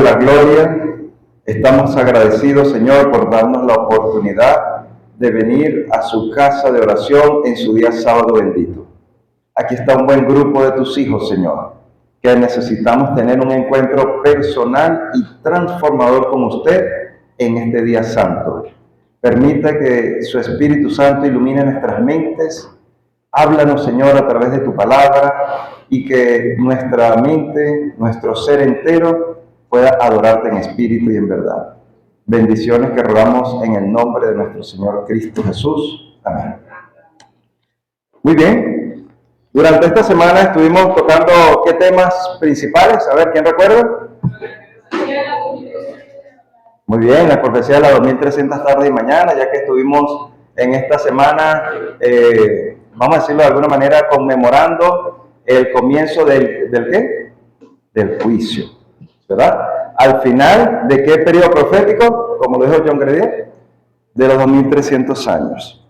la gloria. Estamos agradecidos, Señor, por darnos la oportunidad de venir a su casa de oración en su día sábado bendito. Aquí está un buen grupo de tus hijos, Señor, que necesitamos tener un encuentro personal y transformador con usted en este día santo. Permita que su Espíritu Santo ilumine nuestras mentes. Háblanos, Señor, a través de tu palabra y que nuestra mente, nuestro ser entero pueda adorarte en espíritu y en verdad. Bendiciones que rogamos en el nombre de nuestro Señor Cristo Jesús. Amén. Muy bien. Durante esta semana estuvimos tocando ¿qué temas principales? A ver, ¿quién recuerda? Muy bien, la profecía de las 2300 tardes y mañana, ya que estuvimos en esta semana, vamos a decirlo de alguna manera, conmemorando el comienzo ¿del qué? Del juicio, ¿verdad? Al final, ¿de qué periodo profético? Como lo dijo John Gredier, de los 2300 años.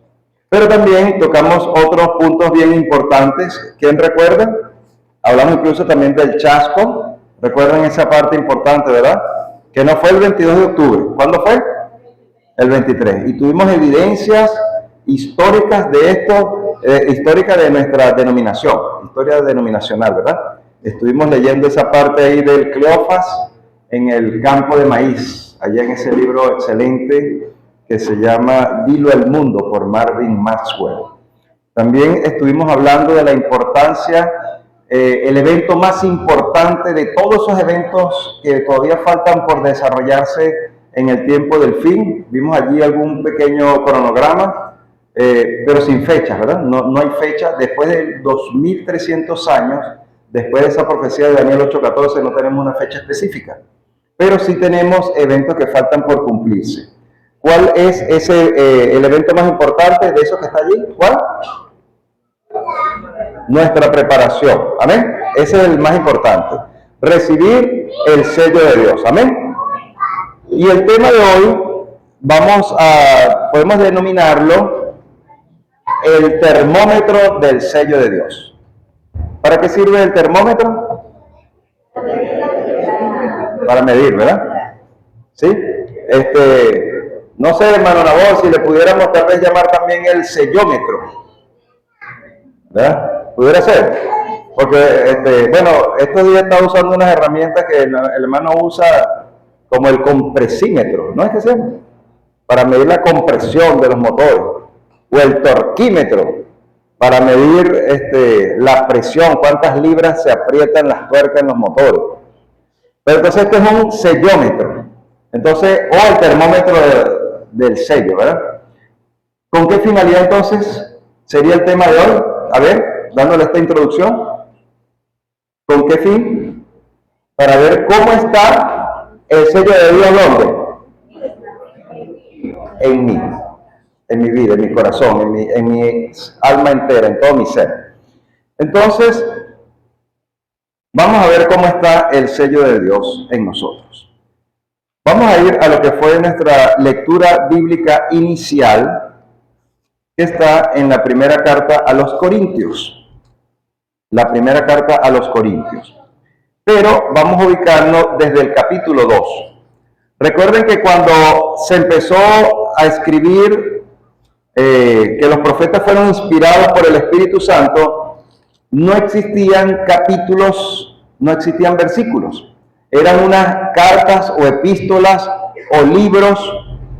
Pero también tocamos otros puntos bien importantes. ¿Quién recuerda? Hablamos incluso también del chasco. ¿Recuerdan esa parte importante, verdad? Que no fue el 22 de octubre. ¿Cuándo fue? El 23. Y tuvimos evidencias históricas de esto, histórica de nuestra denominación, historia denominacional, ¿verdad? Estuvimos leyendo esa parte ahí del Cleofas en el campo de maíz, allá en ese libro excelente que se llama Dilo al Mundo por Marvin Maxwell. También estuvimos hablando de la importancia, el evento más importante de todos esos eventos que todavía faltan por desarrollarse en el tiempo del fin. Vimos allí algún pequeño cronograma, pero sin fechas, ¿verdad? No hay fecha. Después de 2300 años, después de esa profecía de Daniel 8:14, no tenemos una fecha específica, pero sí tenemos eventos que faltan por cumplirse. ¿Cuál es el evento más importante de esos que está allí? ¿Cuál? Nuestra preparación. Amén. Ese es el más importante. Recibir el sello de Dios. Amén. Y el tema de hoy podemos denominarlo el termómetro del sello de Dios. ¿Para qué sirve el termómetro? Para medir, ¿verdad? ¿Sí? No sé, hermano Nabor, si le pudiéramos tal vez llamar también el sellómetro, ¿verdad? ¿Pudiera ser? Porque, bueno, estos días está usando unas herramientas que el hermano usa como el compresímetro, ¿no es que sea? Para medir la compresión de los motores, o el torquímetro, para medir la presión, cuántas libras se aprietan las tuercas en los motores. Pero entonces este es un sellómetro, entonces, o el termómetro del sello, ¿verdad? ¿Con qué finalidad entonces sería el tema de hoy? A ver, dándole esta introducción. ¿Con qué fin? Para ver cómo está el sello de Dios, ¿dónde? En mí, en mi vida, en mi corazón, en mi alma entera, en todo mi ser. Entonces, vamos a ver cómo está el sello de Dios en nosotros. Vamos a ir a lo que fue nuestra lectura bíblica inicial, que está en la primera carta a los Corintios. La primera carta a los Corintios. Pero vamos a ubicarnos desde el capítulo 2. Recuerden que cuando se empezó a escribir que los profetas fueron inspirados por el Espíritu Santo, no existían capítulos, no existían versículos. Eran unas cartas o epístolas o libros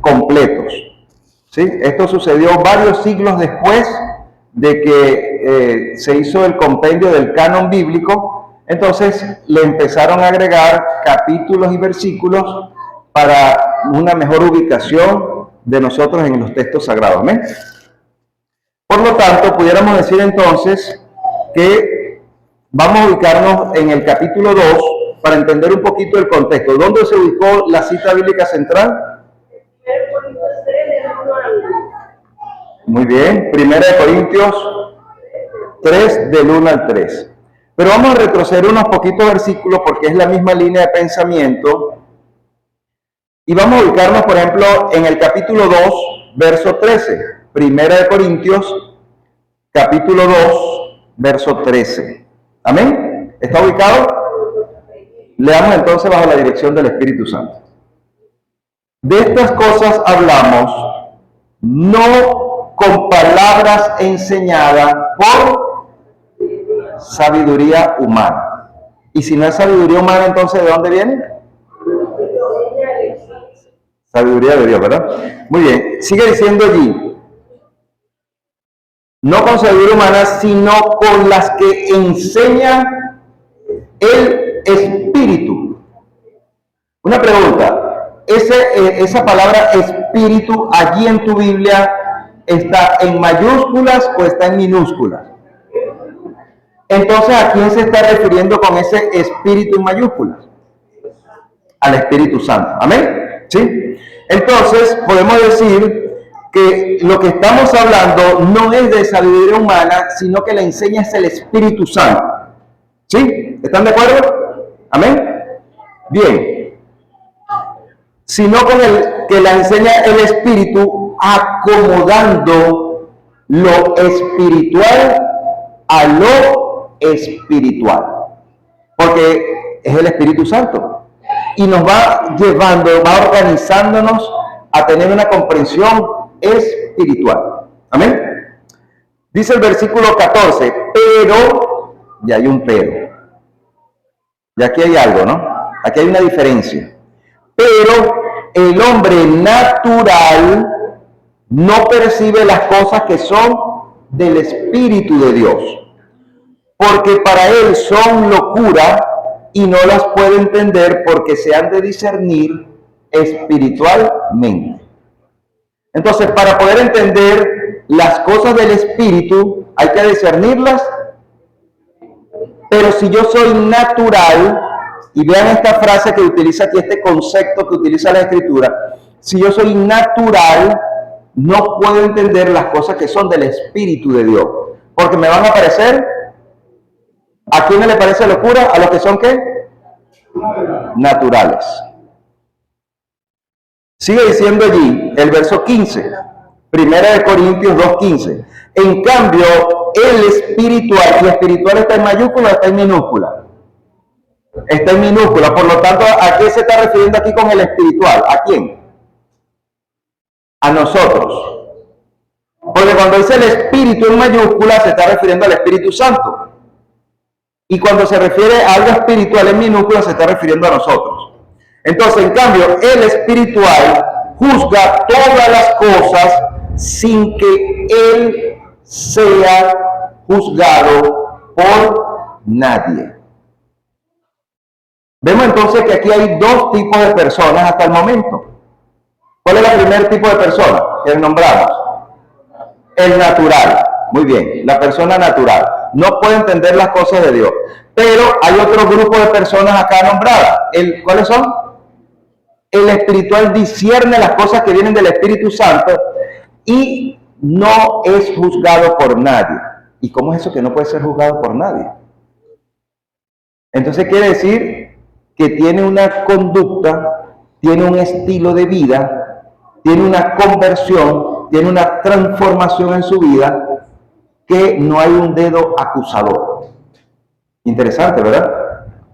completos. ¿Sí? Esto sucedió varios siglos después de que se hizo el compendio del canon bíblico. Entonces le empezaron a agregar capítulos y versículos para una mejor ubicación de nosotros en los textos sagrados. ¿Amén? Por lo tanto, pudiéramos decir entonces que vamos a ubicarnos en el capítulo 2 para entender un poquito el contexto. ¿Dónde se ubicó la cita bíblica central? Muy bien, 1 Corintios 3, del 1 al 3. Pero vamos a retroceder unos poquitos versículos porque es la misma línea de pensamiento. Y vamos a ubicarnos, por ejemplo, en el capítulo 2, verso 13. 1 Corintios, capítulo 2, verso 13. ¿Amén? ¿Está ubicado? Leamos entonces bajo la dirección del Espíritu Santo. De estas cosas hablamos, no con palabras enseñadas por sabiduría humana. Y si no es sabiduría humana, entonces ¿de dónde viene? Sabiduría de Dios, ¿verdad? Muy bien, sigue diciendo allí, no con sabiduría humana, sino con las que enseña el Espíritu. Una pregunta, esa palabra Espíritu allí en tu Biblia, ¿está en mayúsculas o está en minúsculas? Entonces, ¿a quién se está refiriendo con ese Espíritu en mayúsculas? Al Espíritu Santo. ¿Amén? ¿Sí? Entonces, podemos decir que lo que estamos hablando no es de sabiduría humana, sino que la enseña es el Espíritu Santo. ¿Sí? ¿Están de acuerdo? ¿Amén? Bien. Sino con el que la enseña el Espíritu, acomodando lo espiritual a lo espiritual. Porque es el Espíritu Santo. Y nos va llevando, va organizándonos a tener una comprensión espiritual. Amén. Dice el versículo 14, pero, y hay un pero. Y aquí hay algo, ¿no? Aquí hay una diferencia. Pero el hombre natural no percibe las cosas que son del Espíritu de Dios, porque para él son locura y no las puede entender porque se han de discernir espiritualmente. Entonces, para poder entender las cosas del Espíritu, hay que discernirlas. Pero si yo soy natural, y vean esta frase que utiliza aquí, este concepto que utiliza la Escritura, si yo soy natural, no puedo entender las cosas que son del Espíritu de Dios, porque me van a parecer, ¿a quiénes le parece locura? A los que son ¿qué? Naturales. Sigue diciendo allí el verso 15, 1 Corintios 2:15. En cambio, el espiritual, y espiritual está en mayúscula, está en minúscula. Está en minúscula, por lo tanto, ¿a qué se está refiriendo aquí con el espiritual? ¿A quién? A nosotros. Porque cuando dice el Espíritu en mayúscula, se está refiriendo al Espíritu Santo. Y cuando se refiere a algo espiritual en minúscula, se está refiriendo a nosotros. Entonces, en cambio, el espiritual juzga todas las cosas sin que él sea juzgado por nadie. Vemos entonces que aquí hay dos tipos de personas hasta el momento. ¿Cuál es el primer tipo de persona que nombramos? El natural. Muy bien, la persona natural. No puede entender las cosas de Dios. Pero hay otro grupo de personas acá nombradas. ¿Cuáles son? El espiritual discierne las cosas que vienen del Espíritu Santo y no es juzgado por nadie. ¿Y cómo es eso que no puede ser juzgado por nadie? Entonces quiere decir que tiene una conducta, tiene un estilo de vida, tiene una conversión, tiene una transformación en su vida, que no hay un dedo acusador. Interesante, ¿verdad?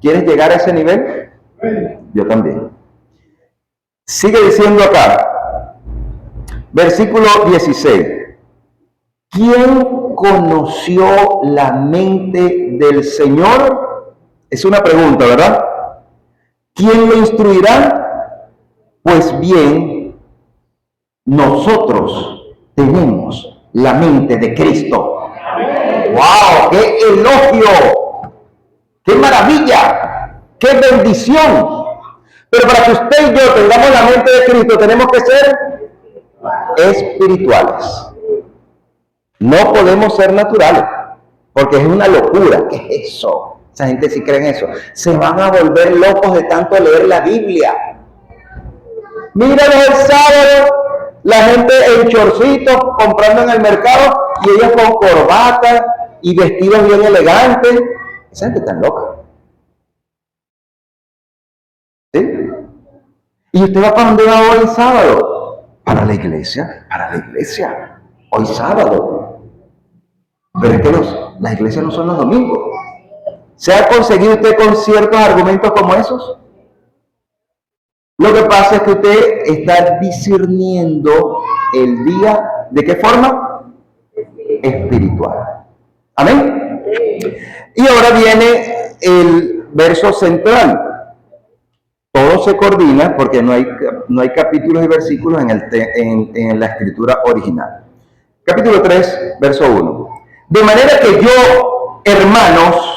¿Quieres llegar a ese nivel? Yo también. Sigue diciendo acá, versículo 16. ¿Quién conoció la mente del Señor? Es una pregunta, ¿verdad? ¿Quién lo instruirá? Pues bien, nosotros tenemos la mente de Cristo. ¡Wow! ¡Qué elogio! ¡Qué maravilla! ¡Qué bendición! Pero para que usted y yo tengamos la mente de Cristo, tenemos que ser espirituales. No podemos ser naturales, porque es una locura. ¿Qué es eso? Esa gente sí cree en eso. Se van a volver locos de tanto leer la Biblia. Míralos el sábado, la gente en chorcitos comprando en el mercado y ellos con corbata y vestidos bien elegantes. Esa gente está loca. ¿Sí? ¿Y usted va para dónde va hoy sábado? Para la iglesia, hoy sábado. Pero es que las iglesias no son los domingos. ¿Se ha conseguido usted con ciertos argumentos como esos? Lo que pasa es que usted está discerniendo el día, ¿de qué forma? Espiritual. ¿Amén? Y ahora viene el verso central. Todo se coordina porque no hay capítulos y versículos en la escritura original. Capítulo 3, verso 1. De manera que yo, hermanos,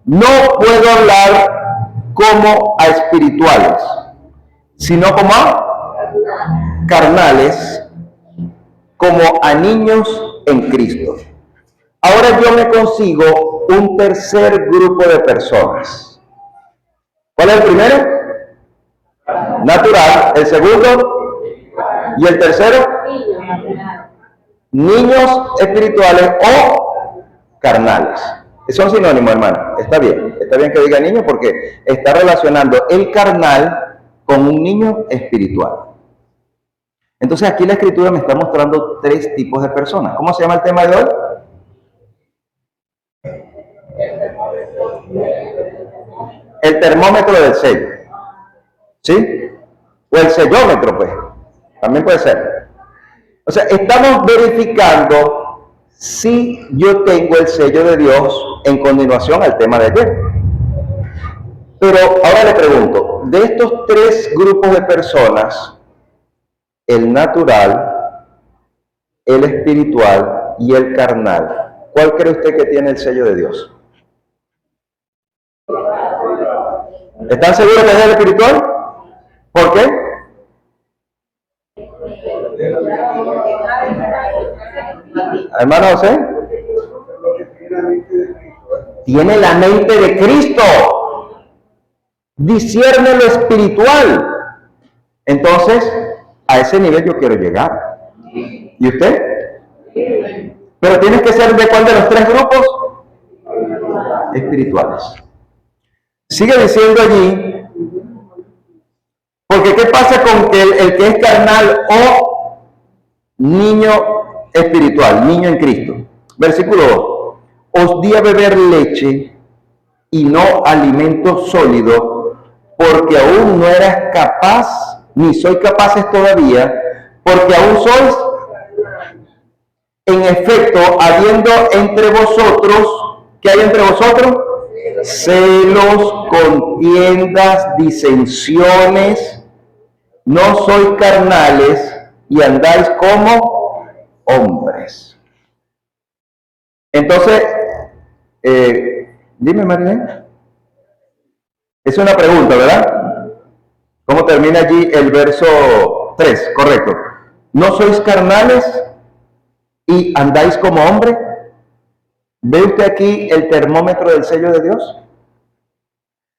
no puedo hablar como a espirituales, sino como a carnales, como a niños en Cristo. Ahora yo me consigo un tercer grupo de personas. ¿Cuál es el primero? Natural. El segundo y el tercero, niños espirituales o carnales. Son sinónimos, hermano. Está bien que diga niño porque está relacionando el carnal con un niño espiritual. Entonces aquí la escritura me está mostrando tres tipos de personas. ¿Cómo se llama el tema de hoy? El termómetro del sello. ¿Sí? O el sellómetro, pues. También puede ser. O sea, estamos verificando si yo tengo el sello de Dios en continuación al tema de ayer. Pero ahora le pregunto, de estos tres grupos de personas, el natural, el espiritual y el carnal, ¿cuál cree usted que tiene el sello de Dios? ¿Están seguros que es el espiritual? ¿Por qué? Hermano José, tiene la mente de Cristo, discierne lo espiritual. Entonces, a ese nivel yo quiero llegar. ¿Y usted? Pero tienes que ser ¿de cuál de los tres grupos? Espirituales. Sigue diciendo allí, porque ¿qué pasa con que el que es carnal o niño espiritual, niño en Cristo? Versículo 2. Os di a beber leche y no alimento sólido, porque aún no eras capaz, ni soy capaces todavía, porque aún sois, en efecto, habiendo entre vosotros, ¿qué hay entre vosotros? Celos, contiendas, disensiones, no sois carnales y andáis como hombres. Entonces, dime, Marilén. Es una pregunta, ¿verdad? ¿Cómo termina allí el verso 3? Correcto. ¿No sois carnales y andáis como hombres? ¿Ve usted aquí el termómetro del sello de Dios?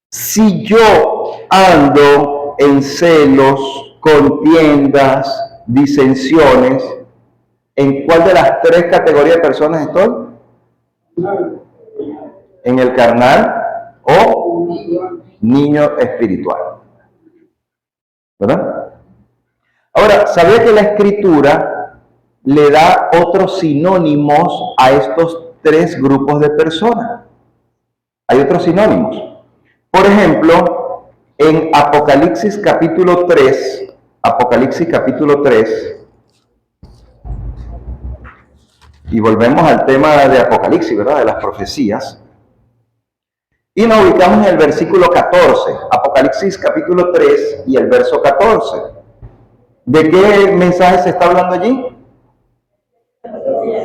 Si yo ando en celos, contiendas, disensiones, ¿en cuál de las tres categorías de personas estoy? ¿En el carnal o niño espiritual? ¿Verdad? Ahora, ¿sabía que la escritura le da otros sinónimos a estos tres grupos de personas? Hay otros sinónimos. Por ejemplo, en Apocalipsis capítulo 3, y volvemos al tema de Apocalipsis, ¿verdad? De las profecías. Y nos ubicamos en el versículo 14, Apocalipsis capítulo 3 y el verso 14. ¿De qué mensaje se está hablando allí?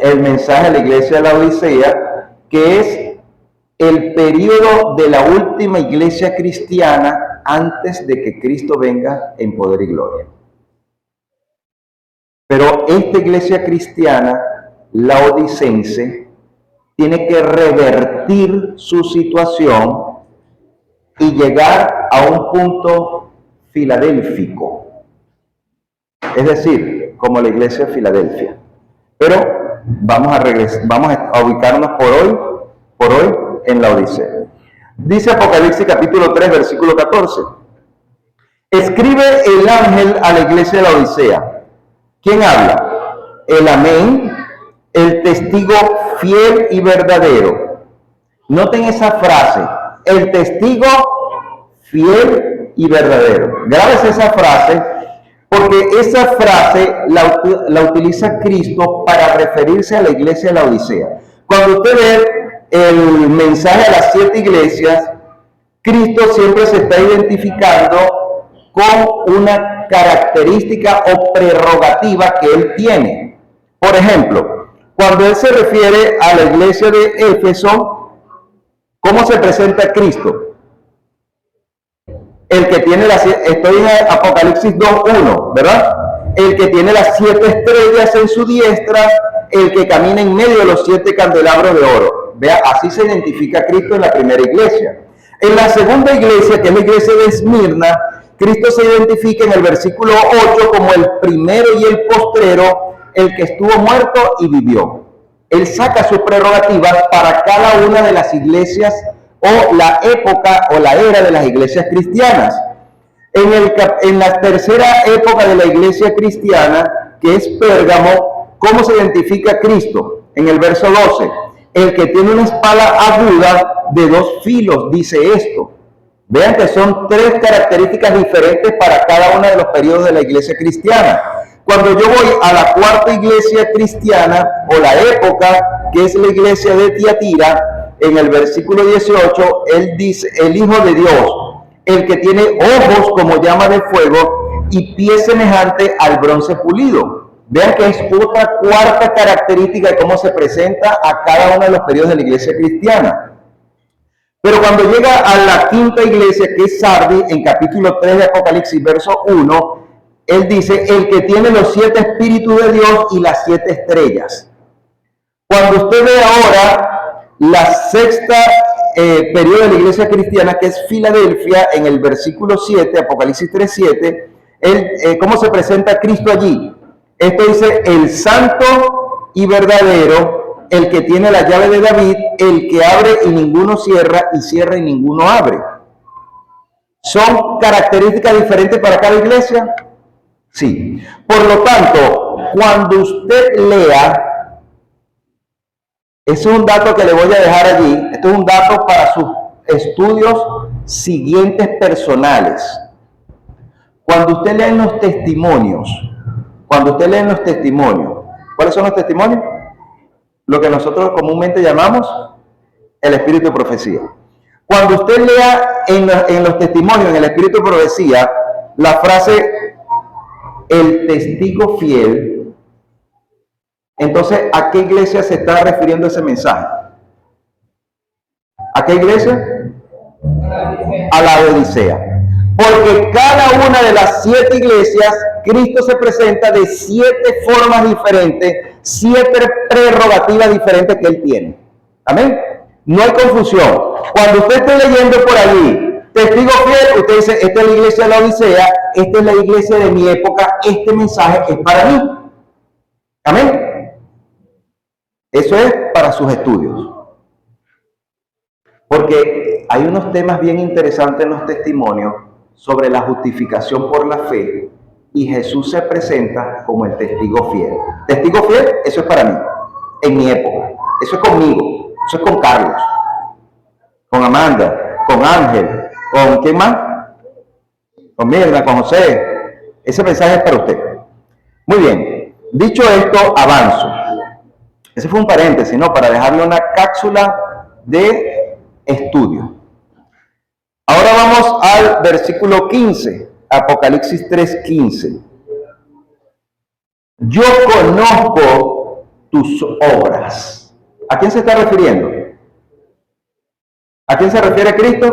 El mensaje de la iglesia de la Odisea, que es el periodo de la última iglesia cristiana antes de que Cristo venga en poder y gloria. Pero esta iglesia cristiana, la odicense, tiene que revertir su situación y llegar a un punto filadélfico. Es decir, como la iglesia de Filadelfia. Pero vamos a ubicarnos por hoy en la Odisea. Dice Apocalipsis capítulo 3, versículo 14. Escribe el ángel a la iglesia de la Odisea. ¿Quién habla? El Amén, el testigo fiel y verdadero, Noten esa frase, el testigo fiel y verdadero. Grábese esa frase, porque esa frase la utiliza Cristo para referirse a la iglesia de la Odisea. Cuando usted ve el mensaje a las 7 iglesias, Cristo siempre se está identificando con una característica o prerrogativa que Él tiene. Por ejemplo, cuando Él se refiere a la iglesia de Éfeso, ¿cómo se presenta Cristo? El que tiene estoy en Apocalipsis 2:1, ¿verdad? El que tiene las 7 estrellas en su diestra, el que camina en medio de los 7 candelabros de oro. Vea, así se identifica Cristo en la primera iglesia. En la segunda iglesia, que es la iglesia de Esmirna, Cristo se identifica en el versículo 8 como el primero y el postrero, el que estuvo muerto y vivió. Él saca sus prerrogativas para cada una de las iglesias o la época o la era de las iglesias cristianas. En la tercera época de la iglesia cristiana, que es Pérgamo, ¿cómo se identifica Cristo? En el verso 12, el que tiene una espada aguda de 2 filos, dice esto. Vean que son 3 características diferentes para cada uno de los periodos de la iglesia cristiana. Cuando yo voy a la cuarta iglesia cristiana o la época, que es la iglesia de Tiatira, en el versículo 18, él dice, el Hijo de Dios, el que tiene ojos como llama de fuego y pies semejante al bronce pulido. Vean que es otra cuarta característica de cómo se presenta a cada uno de los periodos de la iglesia cristiana. Pero cuando llega a la quinta iglesia, que es Sardis, en capítulo 3 de Apocalipsis, verso 1, él dice, el que tiene los 7 espíritus de Dios y las 7 estrellas. Cuando usted ve ahora la sexta periodo de la iglesia cristiana, que es Filadelfia, en el versículo 7, Apocalipsis 3:7, ¿cómo se presenta Cristo allí? Esto dice, el santo y verdadero, el que tiene la llave de David, el que abre y ninguno cierra, y cierra y ninguno abre. ¿Son características diferentes para cada iglesia? Sí. Por lo tanto, cuando usted lea, ese es un dato que le voy a dejar allí, esto es un dato para sus estudios siguientes personales. Cuando usted lee en los testimonios, ¿cuáles son los testimonios? Lo que nosotros comúnmente llamamos el espíritu de profecía. Cuando usted lea en los testimonios, en el espíritu de profecía, la frase el testigo fiel, entonces, ¿a qué iglesia se está refiriendo ese mensaje? ¿A qué iglesia? A la Odisea. Porque cada una de las 7 iglesias, Cristo se presenta de 7 formas diferentes, 7 prerrogativas diferentes que Él tiene. Amén. No hay confusión. Cuando usted esté leyendo por allí, testigo fiel, usted dice, esta es la iglesia de la Odisea, esta es la iglesia de mi época, este mensaje es para mí. Amén. Eso es para sus estudios. Porque hay unos temas bien interesantes en los testimonios sobre la justificación por la fe, y Jesús se presenta como el testigo fiel. Testigo fiel, eso es para mí, en mi época. Eso es conmigo, eso es con Carlos, con Amanda, con Ángel, con ¿quién más? Con Mirna, con José. Ese mensaje es para usted. Muy bien, dicho esto, avanzo. Ese fue un paréntesis, ¿no? Para dejarle una cápsula de estudio. Ahora vamos al versículo 15, Apocalipsis 3:15. Yo conozco tus obras. ¿A quién se está refiriendo? ¿A quién se refiere Cristo?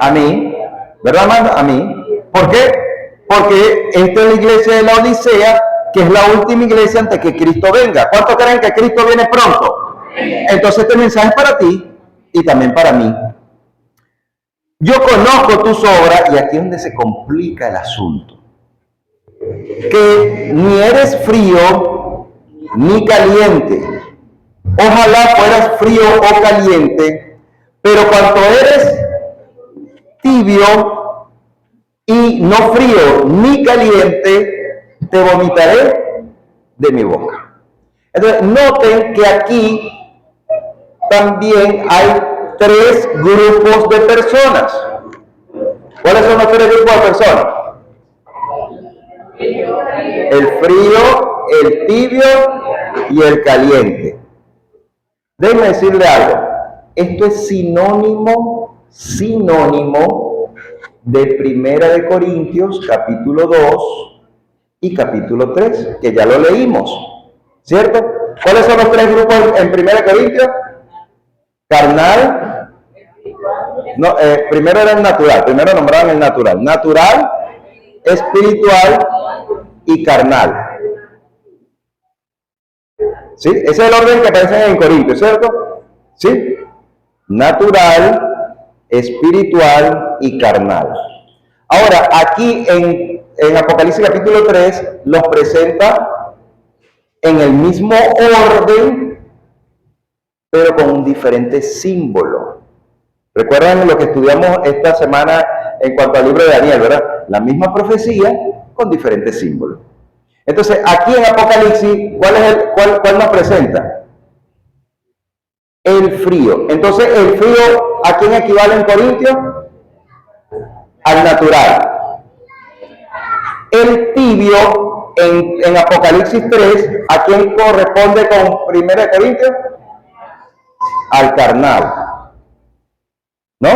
A mí, ¿verdad, Amanda? A mí. ¿Por qué? Porque esta es la iglesia de la Odisea, que es la última iglesia antes que Cristo venga. ¿Cuántos creen que Cristo viene pronto? Entonces este mensaje es para ti y también para mí. Yo conozco tus obras, y aquí es donde se complica el asunto. Que ni eres frío ni caliente. Ojalá fueras frío o caliente, pero cuando eres tibio y no frío ni caliente, te vomitaré de mi boca. Entonces, noten que aquí también hay tres grupos de personas. ¿Cuáles son los tres grupos de personas? El frío, el tibio y el caliente. Déjenme decirle algo. Esto es sinónimo de Primera de Corintios, capítulo 2 y capítulo 3, que ya lo leímos, ¿cierto? ¿Cuáles son los tres grupos en Primera de Corintios? Carnal, no, primero era el natural, primero nombraban el natural, espiritual y carnal. ¿Sí? Ese es el orden que aparece en Corintios, ¿cierto? ¿Sí? Natural, espiritual y carnal. Ahora, aquí en Apocalipsis capítulo 3 los presenta en el mismo orden, pero con un diferente símbolo. ¿Recuerdan lo que estudiamos esta semana en cuanto al libro de Daniel, verdad? La misma profecía con diferentes símbolos. Entonces, aquí en Apocalipsis, ¿cuál nos presenta? El frío. Entonces, el frío, ¿a quién equivale en Corintios? Al natural. El tibio, en Apocalipsis 3, ¿a quién corresponde con 1 Corintios? Al carnal. ¿No?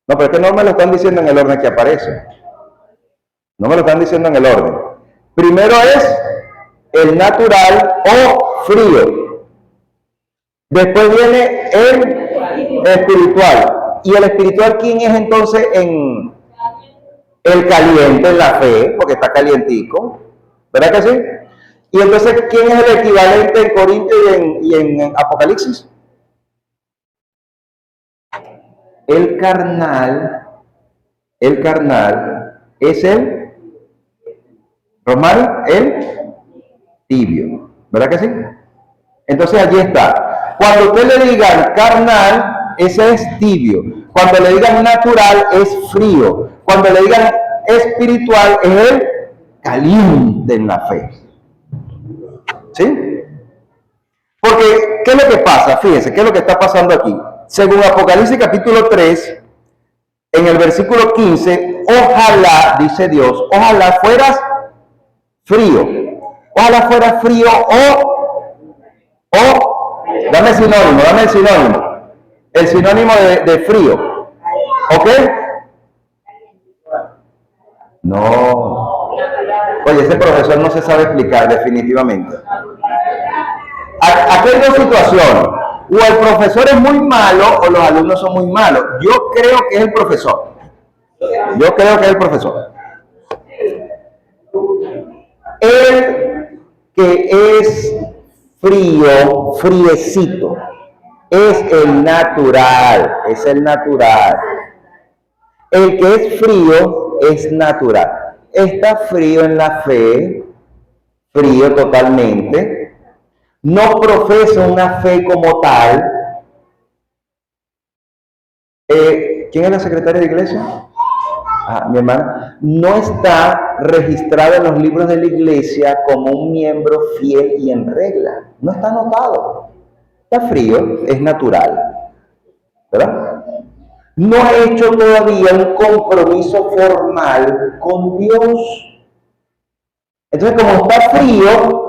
No, pero es que no me lo están diciendo en el orden que aparece. No me lo están diciendo en el orden. Primero es el natural o frío. Después viene el espiritual. ¿Y el espiritual quién es entonces en el caliente, en la fe? Porque está calientico. ¿Verdad que sí? Y entonces, ¿quién es el equivalente en Corintios y en Apocalipsis? El carnal es el romano, el tibio. ¿Verdad que sí? Entonces allí está. Cuando usted le digan carnal, ese es tibio. Cuando le digan natural, es frío. Cuando le digan espiritual, es el caliente en la fe. ¿Sí? Porque, ¿qué es lo que pasa? Fíjense, ¿qué es lo que está pasando aquí? Según Apocalipsis capítulo 3, en el versículo 15, ojalá, dice Dios, ojalá fueras frío. Ojalá fueras frío dame el sinónimo. El sinónimo de frío. ¿Ok? No. Oye, ese profesor no se sabe explicar definitivamente. Aquí hay dos situaciones. O el profesor es muy malo o los alumnos son muy malos. Yo creo que es el profesor. El que es frío, friecito, es el natural. El que es frío es natural. Está frío en la fe, frío totalmente. No profesa una fe como tal. ¿Quién es la secretaria de iglesia? Mi hermana. No está registrado en los libros de la iglesia como un miembro fiel y en regla. No está anotado. Está frío, es natural. ¿Verdad? No ha hecho todavía un compromiso formal con Dios. Entonces, como está frío,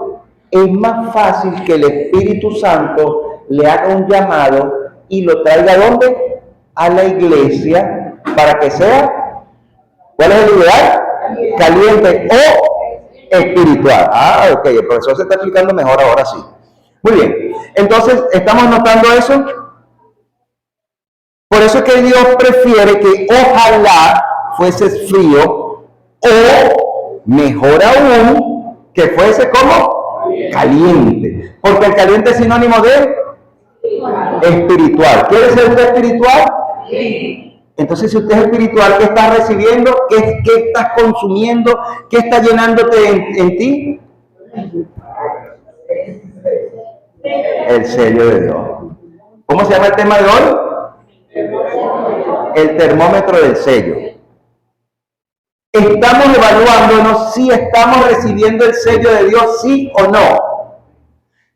es más fácil que el Espíritu Santo le haga un llamado y lo traiga ¿a dónde? A la iglesia, para que sea, ¿cuál es el ideal? Caliente o espiritual. Ok, el profesor se está explicando mejor ahora sí. Muy bien, entonces, ¿estamos notando eso? Por eso es que Dios prefiere que ojalá fuese frío o, mejor aún, que fuese como caliente, porque el caliente es sinónimo de espiritual. ¿Quiere ser usted espiritual? Sí. Entonces, si usted es espiritual, ¿qué estás recibiendo? ¿Qué estás consumiendo? ¿Qué está llenándote en ti? El sello de Dios. ¿Cómo se llama el tema de hoy? El termómetro del sello. Estamos evaluándonos si estamos recibiendo el sello de Dios, sí o no.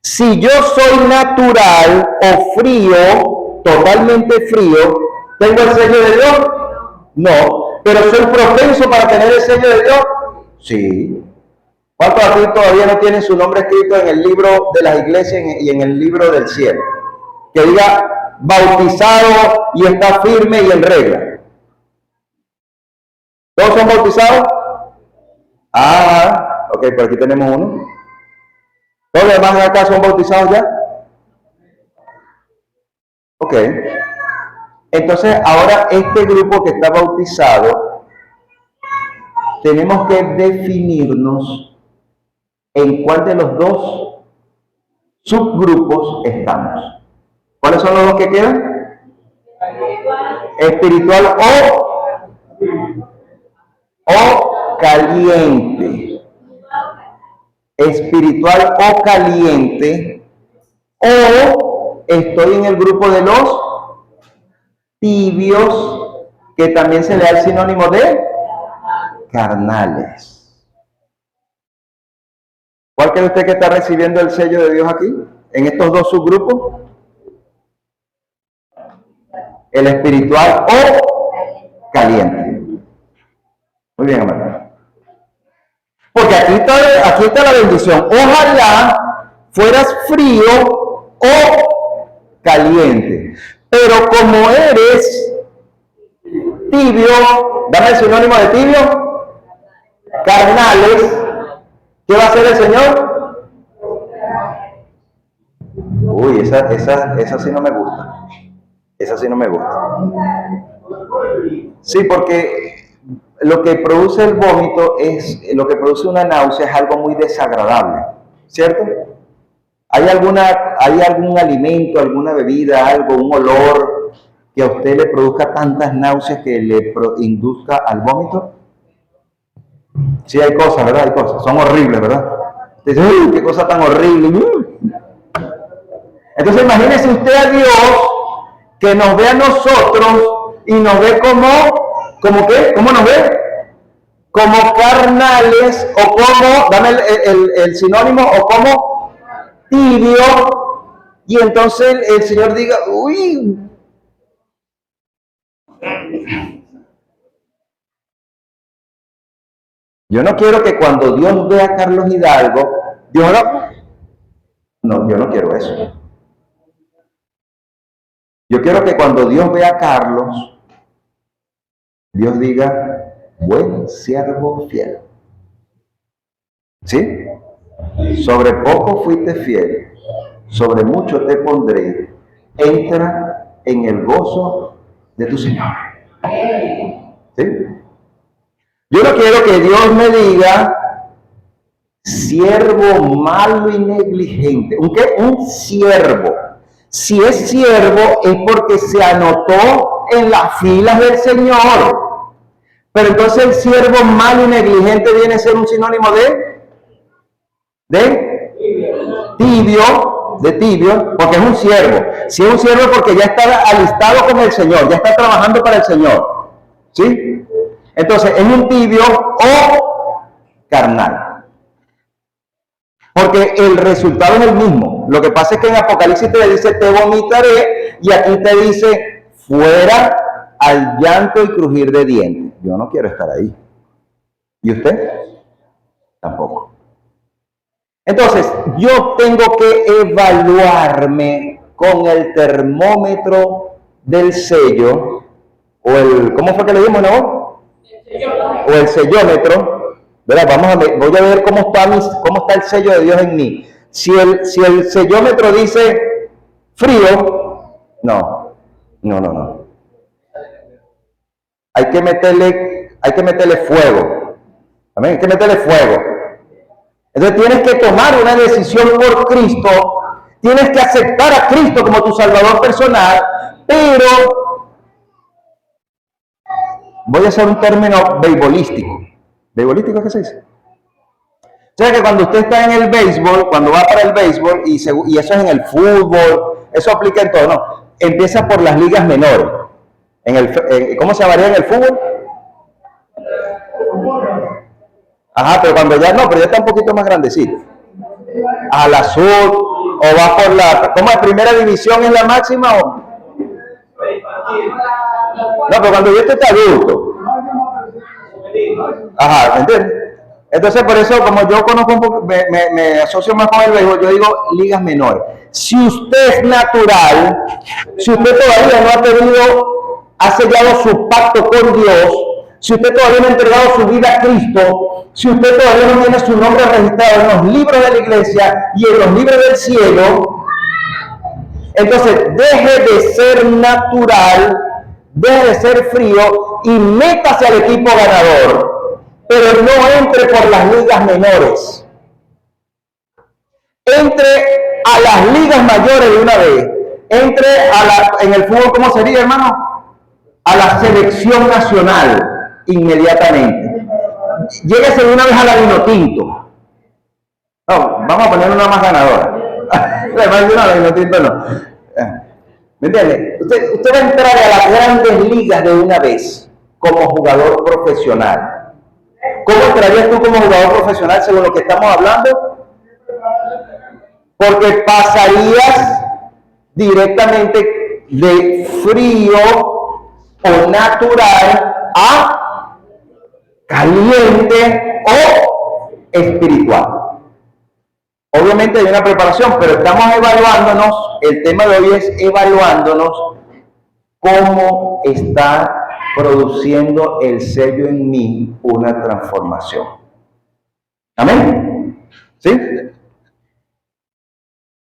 Si yo soy natural o frío, totalmente frío, ¿tengo el sello de Dios? No. ¿Pero soy propenso para tener el sello de Dios? Sí. ¿Cuántos aquí todavía no tienen su nombre escrito en el libro de las iglesias y en el libro del cielo? Que diga bautizado y está firme y en regla. ¿Todos son bautizados? Ah, ok, por aquí tenemos uno. ¿Todos los demás de acá son bautizados ya? Ok. Entonces, ahora este grupo que está bautizado, tenemos que definirnos en cuál de los dos subgrupos estamos. ¿Cuáles son los dos que quedan? Espiritual o caliente. Espiritual o caliente, o estoy en el grupo de los tibios, que también se le da el sinónimo de carnales. ¿Cuál cree usted que está recibiendo el sello de Dios aquí, en estos dos subgrupos? El espiritual o caliente. Muy bien, hermano. Porque aquí está la bendición. Ojalá fueras frío o caliente. Pero como eres tibio, dame el sinónimo de tibio, carnales, ¿qué va a hacer el Señor? Uy, esa sí no me gusta. Esa sí no me gusta. Sí, porque lo que produce el vómito lo que produce una náusea es algo muy desagradable, ¿cierto? ¿Hay algún alimento, alguna bebida, algo, un olor que a usted le produzca tantas náuseas que le induzca al vómito? Sí, hay cosas, ¿verdad? Hay cosas, son horribles, ¿verdad? Dice, uy, qué cosa tan horrible. Entonces imagínese usted a Dios que nos ve a nosotros y nos ve ¿como qué? ¿Cómo nos ve? Como carnales, o como, dame el sinónimo, o como tibio, y entonces el Señor diga, uy. Yo no quiero que cuando Dios vea a Carlos Hidalgo, Dios no, yo no quiero eso. Yo quiero que cuando Dios vea a Carlos, Dios diga, buen siervo fiel. ¿Sí? Sobre poco fuiste fiel, sobre mucho te pondré. Entra en el gozo de tu Señor. ¿Sí? Yo no quiero que Dios me diga, siervo malo y negligente. ¿Un qué? Un siervo. Si es siervo es porque se anotó en las filas del Señor. Pero entonces el siervo malo y negligente viene a ser un sinónimo de tibio, porque es un siervo. Si es un siervo porque ya está alistado con el Señor, ya está trabajando para el Señor. ¿Sí? Entonces, es un tibio o carnal. Porque el resultado es el mismo. Lo que pasa es que en Apocalipsis te dice, te vomitaré, y aquí te dice, fuera al llanto y crujir de dientes. Yo no quiero estar ahí. ¿Y usted? Tampoco. Entonces, yo tengo que evaluarme con el termómetro del sello, o ¿cómo fue que le dimos, no? O el sellómetro, ¿verdad? Voy a ver cómo está el sello de Dios en mí. Si el sellómetro dice frío, no. Hay que meterle fuego. Amén, hay que meterle fuego. Entonces tienes que tomar una decisión por Cristo, tienes que aceptar a Cristo como tu Salvador personal, pero voy a hacer un término beisbolístico. ¿Beisbolístico qué se dice? O sea que cuando usted está en el béisbol, cuando va para el béisbol, y eso es en el fútbol, eso aplica en todo, ¿no? Empieza por las ligas menores. ¿Cómo se llamaría en el fútbol? Ajá, pero cuando ya no, pero ya está un poquito más grandecito. Al azul, ¿O vas por la... ¿Cómo es? ¿Primera división es la máxima o...? No, pero cuando yo esté adulto. Ajá, ¿me entiendes? Entonces, por eso, como yo conozco un poco, me asocio más con el béisbol, yo digo ligas menores. Si usted es natural, si usted todavía no ha tenido, ha sellado su pacto con Dios, si usted todavía no ha entregado su vida a Cristo, si usted todavía no tiene su nombre registrado en los libros de la iglesia y en los libros del cielo, entonces deje de ser natural, deje de ser frío y métase al equipo ganador, pero no entre por las ligas menores. Entre a las ligas mayores de una vez. Entre en el fútbol, ¿cómo sería, hermano? A la selección nacional inmediatamente. Lléguese de una vez a la Vinotinto. No, vamos a poner una más ganadora. Además de una Vinotinto no. ¿Me entiende? Usted va a entrar a las grandes ligas de una vez como jugador profesional. ¿Cómo entrarías tú como jugador profesional según lo que estamos hablando? Porque pasarías directamente de frío o natural a caliente o espiritual. Obviamente hay una preparación, pero estamos evaluándonos, el tema de hoy es evaluándonos cómo está produciendo el sello en mí una transformación. ¿Amén? ¿Sí?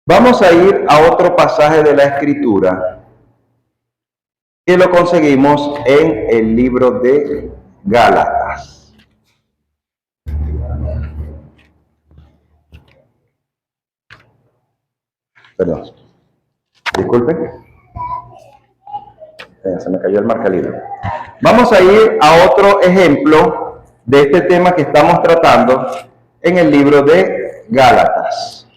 Vamos a ir a otro pasaje de la Escritura que lo conseguimos en el libro de Gálatas. Perdón. Disculpen. Se me cayó el marcalibro. Vamos a ir a otro ejemplo de este tema que estamos tratando en el libro de Gálatas.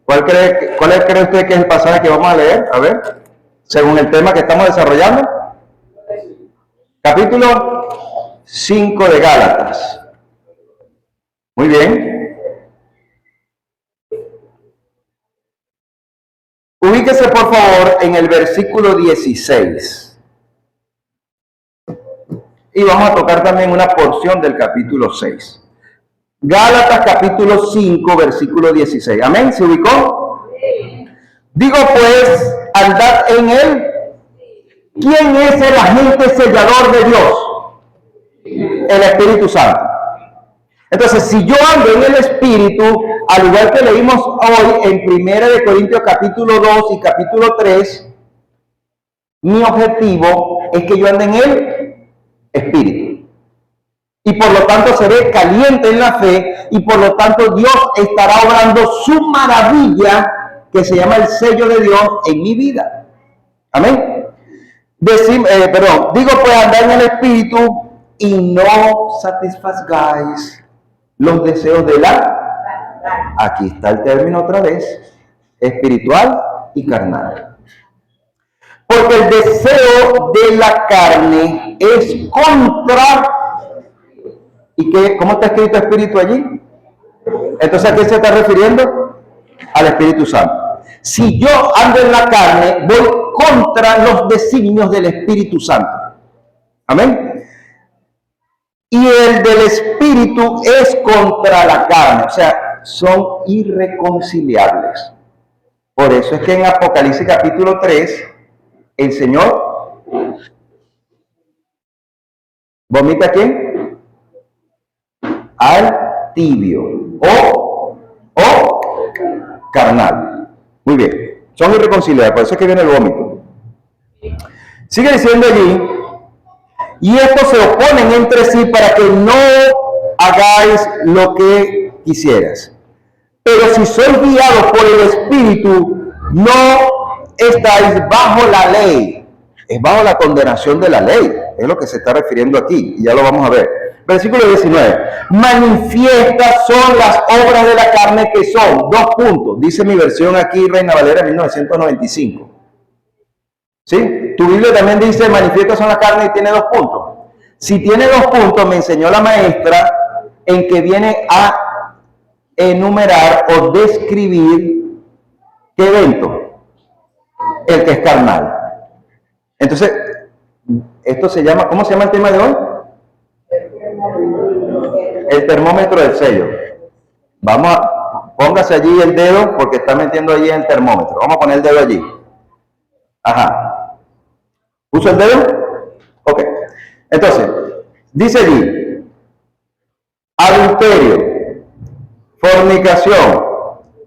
¿Cuál cree usted que es el pasaje que vamos a leer? A ver, según el tema que estamos desarrollando. Capítulo 5 de Gálatas. Muy bien. Ubíquese por favor en el versículo 16. Y vamos a tocar también una porción del capítulo 6. Gálatas capítulo 5, versículo 16. ¿Amén? ¿Se ubicó? Sí. Digo pues, andad en él. ¿Quién es el agente sellador de Dios? El Espíritu Santo. Entonces, si yo ando en el Espíritu, al igual que leímos hoy en 1 Corintios capítulo 2 y capítulo 3, mi objetivo es que yo ande en el Espíritu. Y por lo tanto seré caliente en la fe y por lo tanto Dios estará obrando su maravilla que se llama el sello de Dios en mi vida. Amén. Digo pues andar en el Espíritu y no satisfagáis los deseos de la... Aquí está el término otra vez, espiritual y carnal. Porque el deseo de la carne es contra... ¿Y qué, cómo está escrito espíritu allí? Entonces, ¿a qué se está refiriendo? Al Espíritu Santo. Si yo ando en la carne, voy contra los designios del Espíritu Santo. Amén. Y el del Espíritu es contra la carne. O sea, son irreconciliables. Por eso es que en Apocalipsis capítulo 3, el Señor vomita ¿a quién? Al tibio o carnal. Muy bien, son irreconciliables, por eso es que viene el vómito. Sigue diciendo allí, y estos se oponen entre sí para que no hagáis lo que quisieras. Pero si sois guiados por el Espíritu, no estáis bajo la ley. Es bajo la condenación de la ley, es lo que se está refiriendo aquí, y ya lo vamos a ver. Versículo 19. Manifiestas son las obras de la carne que son, 2 puntos. Dice mi versión aquí, Reina Valera 1995. ¿Sí? Tu Biblia también dice manifiestas son las carnes y tiene 2 puntos. Si tiene 2 puntos, me enseñó la maestra en que viene a enumerar o describir qué evento, el que es carnal. Entonces, esto se llama, ¿cómo se llama el tema de hoy? El termómetro del sello. Vamos a, póngase allí el dedo porque está metiendo allí el termómetro. Vamos a poner el dedo allí. Ajá. ¿Puso el dedo? Ok. Entonces, dice allí, adulterio, fornicación,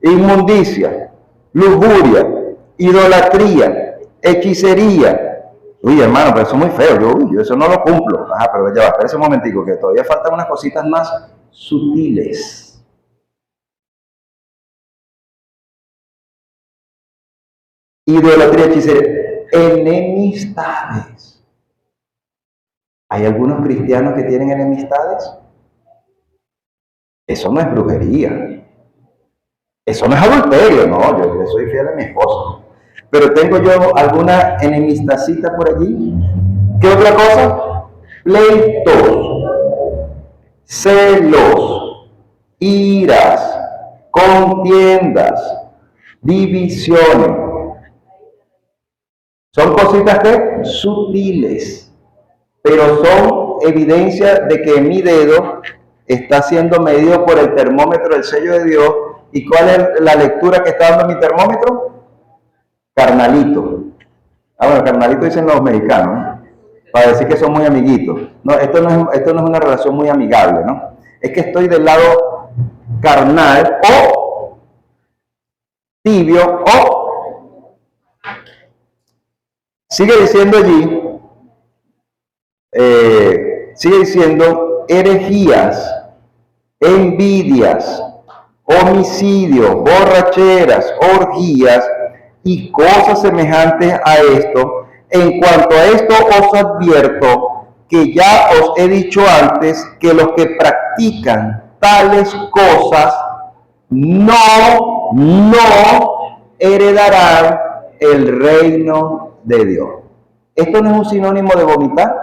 inmundicia, lujuria, idolatría, hechicería. Uy, hermano, pero eso es muy feo. Yo eso no lo cumplo. Ajá, pero ya va, espérese un momentico, que todavía faltan unas cositas más sutiles. Idolatría, hechicería, enemistades. ¿Hay algunos cristianos que tienen enemistades? Eso no es brujería. Eso no es adulterio, no. Yo soy fiel a mi esposa. Pero tengo yo alguna enemistacita por allí. ¿Qué otra cosa? Pleitos, celos, iras, contiendas, divisiones. Son cositas que sutiles, pero son evidencia de que mi dedo está siendo medido por el termómetro del sello de Dios. ¿Y cuál es la lectura que está dando mi termómetro? Carnalito. Ah, bueno, carnalito dicen los mexicanos, ¿no? Para decir que son muy amiguitos. No, esto no es una relación muy amigable, ¿no? Es que estoy del lado carnal o tibio o sigue diciendo allí, sigue diciendo herejías, envidias, homicidios, borracheras, orgías y cosas semejantes a esto. En cuanto a esto os advierto que ya os he dicho antes que los que practican tales cosas no heredarán el reino de Dios. ¿Esto no es un sinónimo de vomitar?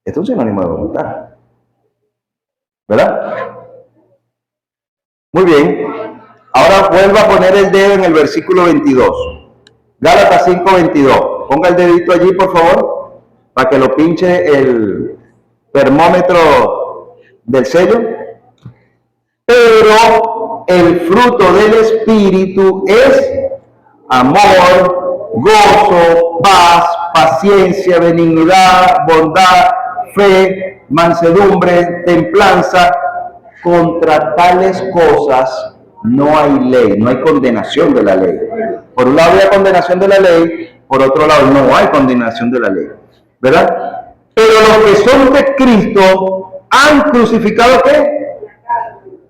Esto es un sinónimo de vomitar, ¿verdad? Muy bien. Ahora vuelvo a poner el dedo en el versículo 22. Gálatas 5:22. Ponga el dedito allí, por favor, para que lo pinche el termómetro del sello. Pero el fruto del Espíritu es amor, gozo, paz, paciencia, benignidad, bondad, fe, mansedumbre, templanza. Contra tales cosas no hay ley, no hay condenación de la ley. Por un lado hay condenación de la ley, por otro lado no hay condenación de la ley, ¿verdad? Pero los que son de Cristo han crucificado ¿qué?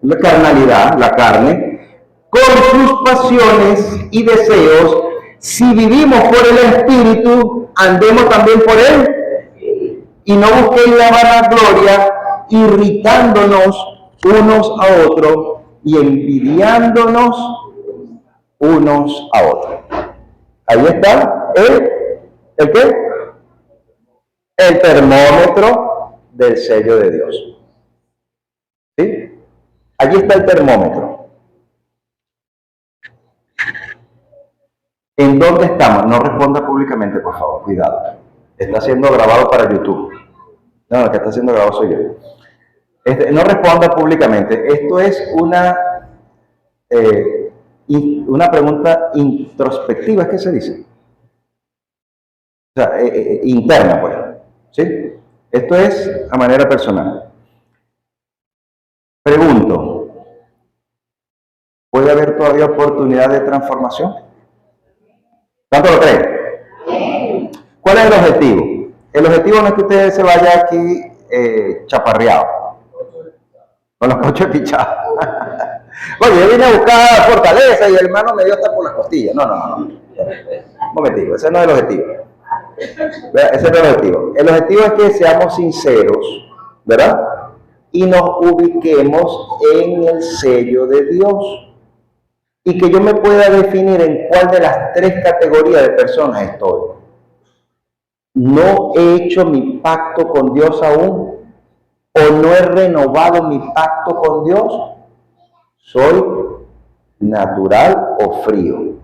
La carnalidad, la carne, con sus pasiones y deseos. Si vivimos por el Espíritu, andemos también por Él. Y no busquéis la vanagloria, irritándonos unos a otros y envidiándonos unos a otros. Ahí está ¿el qué? El termómetro del sello de Dios. ¿Sí? Allí está el termómetro. ¿En dónde estamos? No responda públicamente, por favor, cuidado. Está siendo grabado para YouTube. No, el que está siendo grabado soy yo. No responda públicamente. Esto es una pregunta introspectiva, ¿es que se dice? O sea, interna, pues. ¿Sí? Esto es a manera personal. Pregunto, ¿puede haber todavía oportunidad de transformación? ¿Cuánto lo creen? ¿Cuál es el objetivo? El objetivo no es que usted se vaya aquí chaparreado, con los cauchos pichados. Oye, yo vine a buscar fortaleza y el hermano me dio hasta por las costillas. No. Un momentito, ese no es el objetivo. Ese no es el objetivo. El objetivo es que seamos sinceros, ¿verdad? Y nos ubiquemos en el sello de Dios. Y que yo me pueda definir en cuál de las tres categorías de personas estoy. No he hecho mi pacto con Dios aún, o no he renovado mi pacto con Dios. ¿Soy natural o frío?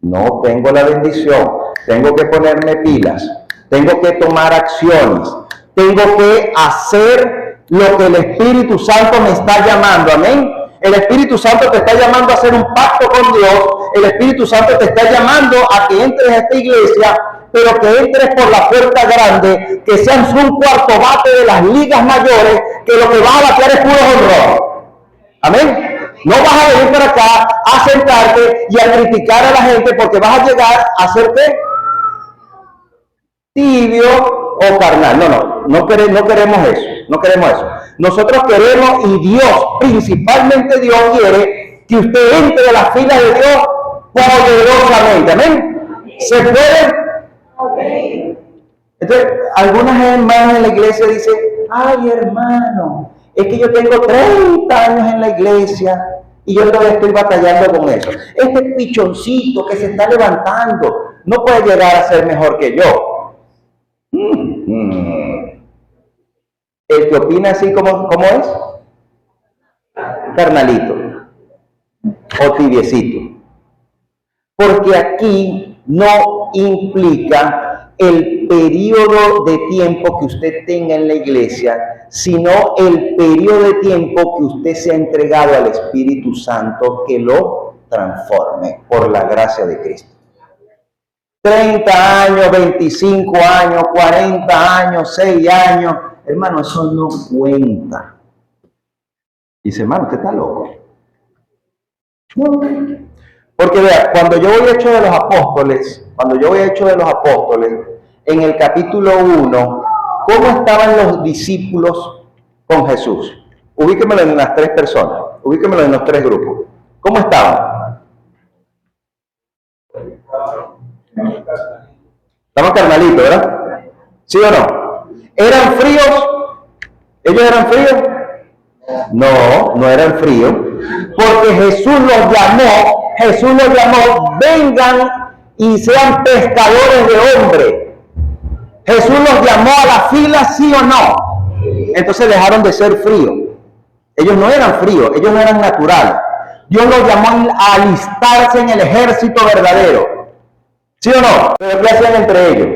No tengo la bendición. Tengo que ponerme pilas. Tengo que tomar acciones. Tengo que hacer lo que el Espíritu Santo me está llamando. Amén. El Espíritu Santo te está llamando a hacer un pacto con Dios. El Espíritu Santo te está llamando a que entres a esta iglesia, pero que entres por la puerta grande, que seas un cuarto bate de las ligas mayores, que lo que vas a batear es puro honrón. Amén. No vas a venir para acá a sentarte y a criticar a la gente porque vas a llegar a ser ¿qué? Tibio o carnal. No queremos eso. No queremos eso. Nosotros queremos, y Dios, principalmente Dios quiere que usted entre a las filas de Dios poderosamente. Amén. ¿Se puede? Entonces, algunas hermanas en la iglesia dicen, ay hermano, es que yo tengo 30 años en la iglesia y yo todavía estoy batallando con eso. Este pichoncito que se está levantando no puede llegar a ser mejor que yo. El que opina así como es, carnalito o tibiecito. Porque aquí no implica el periodo de tiempo que usted tenga en la iglesia, sino el periodo de tiempo que usted se ha entregado al Espíritu Santo que lo transforme por la gracia de Cristo. 30 años, 25 años, 40 años, 6 años, hermano, eso no cuenta. Dice, hermano, usted está loco. No. Porque vea, cuando yo voy a Hechos de los Apóstoles, en el capítulo 1, ¿cómo estaban los discípulos con Jesús? Ubíquemelo en las 3 personas, ubíquemelo en los 3 grupos. ¿Cómo estaban? Estaban carnalitos, ¿verdad? ¿Sí o no? ¿Eran fríos? ¿Ellos eran fríos? No eran fríos, porque Jesús los llamó, vengan y sean pescadores de hombres. Jesús los llamó a la fila, sí o no. Entonces dejaron de ser fríos. Ellos no eran fríos, ellos no eran naturales. Dios los llamó a alistarse en el ejército verdadero. ¿Sí o no? Pero ¿qué hacían entre ellos?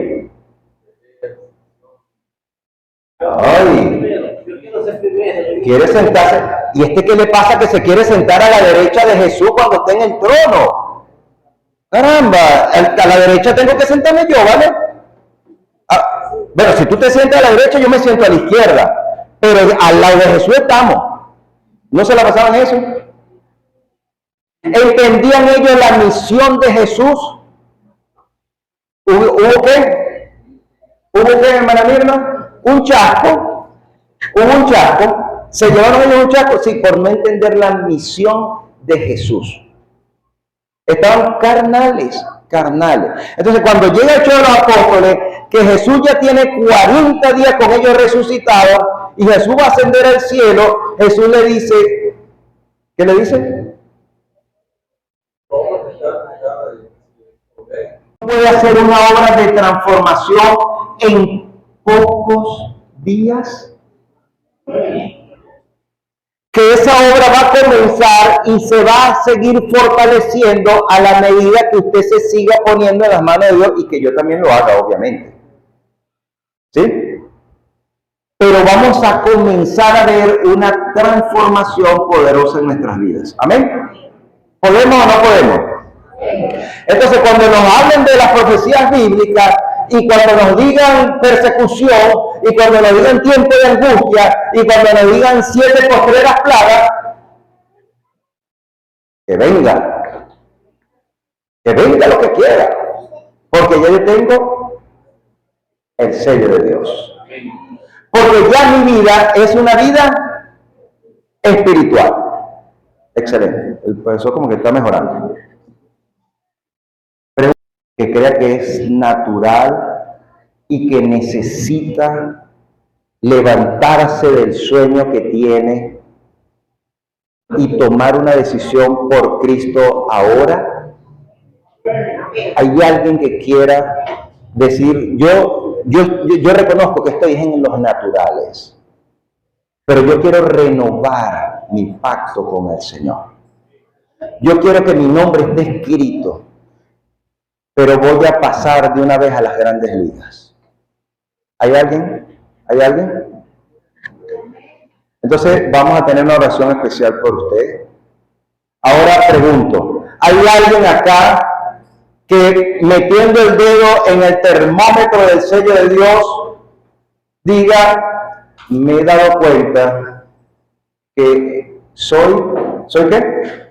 Ay, quiere sentarse. ¿Y qué le pasa que se quiere sentar a la derecha de Jesús cuando está en el trono? Caramba, a la derecha tengo que sentarme yo, ¿vale? Bueno, si tú te sientas a la derecha, yo me siento a la izquierda. Pero al lado de Jesús estamos. ¿No se la pasaban eso? ¿Entendían ellos la misión de Jesús? ¿Hubo qué? ¿Hubo qué, hermana Mirna? Un chasco. Hubo un chasco. ¿Se llevaron ellos un chasco? Sí, por no entender la misión de Jesús. Estaban carnales. Entonces, cuando llega el Hecho de los Apóstoles, que Jesús ya tiene 40 días con ellos resucitados, y Jesús va a ascender al cielo, Jesús le dice, ¿qué le dice? Puede hacer una obra de transformación en pocos días. Que esa obra va a comenzar y se va a seguir fortaleciendo a la medida que usted se siga poniendo en las manos de Dios y que yo también lo haga, obviamente. ¿Sí? Pero vamos a comenzar a ver una transformación poderosa en nuestras vidas. ¿Amén? ¿Podemos o no podemos? Entonces, cuando nos hablen de las profecías bíblicas y cuando nos digan persecución y cuando nos digan tiempo de angustia y cuando nos digan 7 postreras plagas, que venga lo que quiera, porque ya yo tengo el sello de Dios, porque ya mi vida es una vida espiritual. Excelente, el profesor como que está mejorando. Pero que crea que es natural y que necesita levantarse del sueño que tiene y tomar una decisión por Cristo ahora. Hay alguien que quiera decir, yo reconozco que estoy en los naturales, pero yo quiero renovar mi pacto con el Señor. Yo quiero que mi nombre esté escrito, pero voy a pasar de una vez a las grandes ligas. ¿Hay alguien? ¿Hay alguien? Entonces vamos a tener una oración especial por usted. Ahora pregunto, ¿hay alguien acá que metiendo el dedo en el termómetro del sello de Dios diga, me he dado cuenta que ¿soy qué?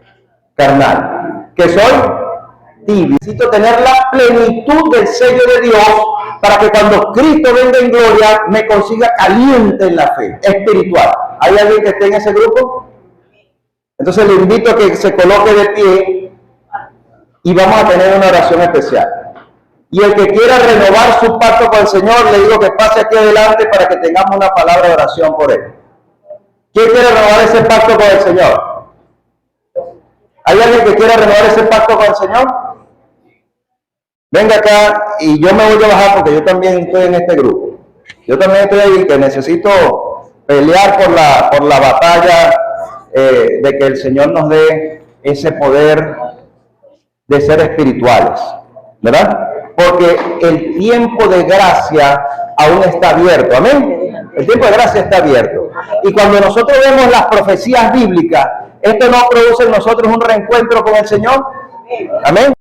Carnal. ¿Que soy? Tibio. Necesito tener la plenitud del sello de Dios para que cuando Cristo venga en gloria me consiga caliente en la fe espiritual. ¿Hay alguien que esté en ese grupo? Entonces le invito a que se coloque de pie y vamos a tener una oración especial. Y el que quiera renovar su pacto con el Señor, le digo que pase aquí adelante para que tengamos una palabra de oración por él. ¿Quién quiere renovar ese pacto con el Señor? ¿Hay alguien que quiera renovar ese pacto con el Señor? Venga acá y yo me voy a bajar porque yo también estoy en este grupo. Yo también estoy ahí que necesito pelear por la batalla de que el Señor nos dé ese poder de ser espirituales, ¿verdad? Porque el tiempo de gracia aún está abierto, ¿amén? El tiempo de gracia está abierto. Y cuando nosotros vemos las profecías bíblicas, ¿esto no produce en nosotros un reencuentro con el Señor? ¿Amén?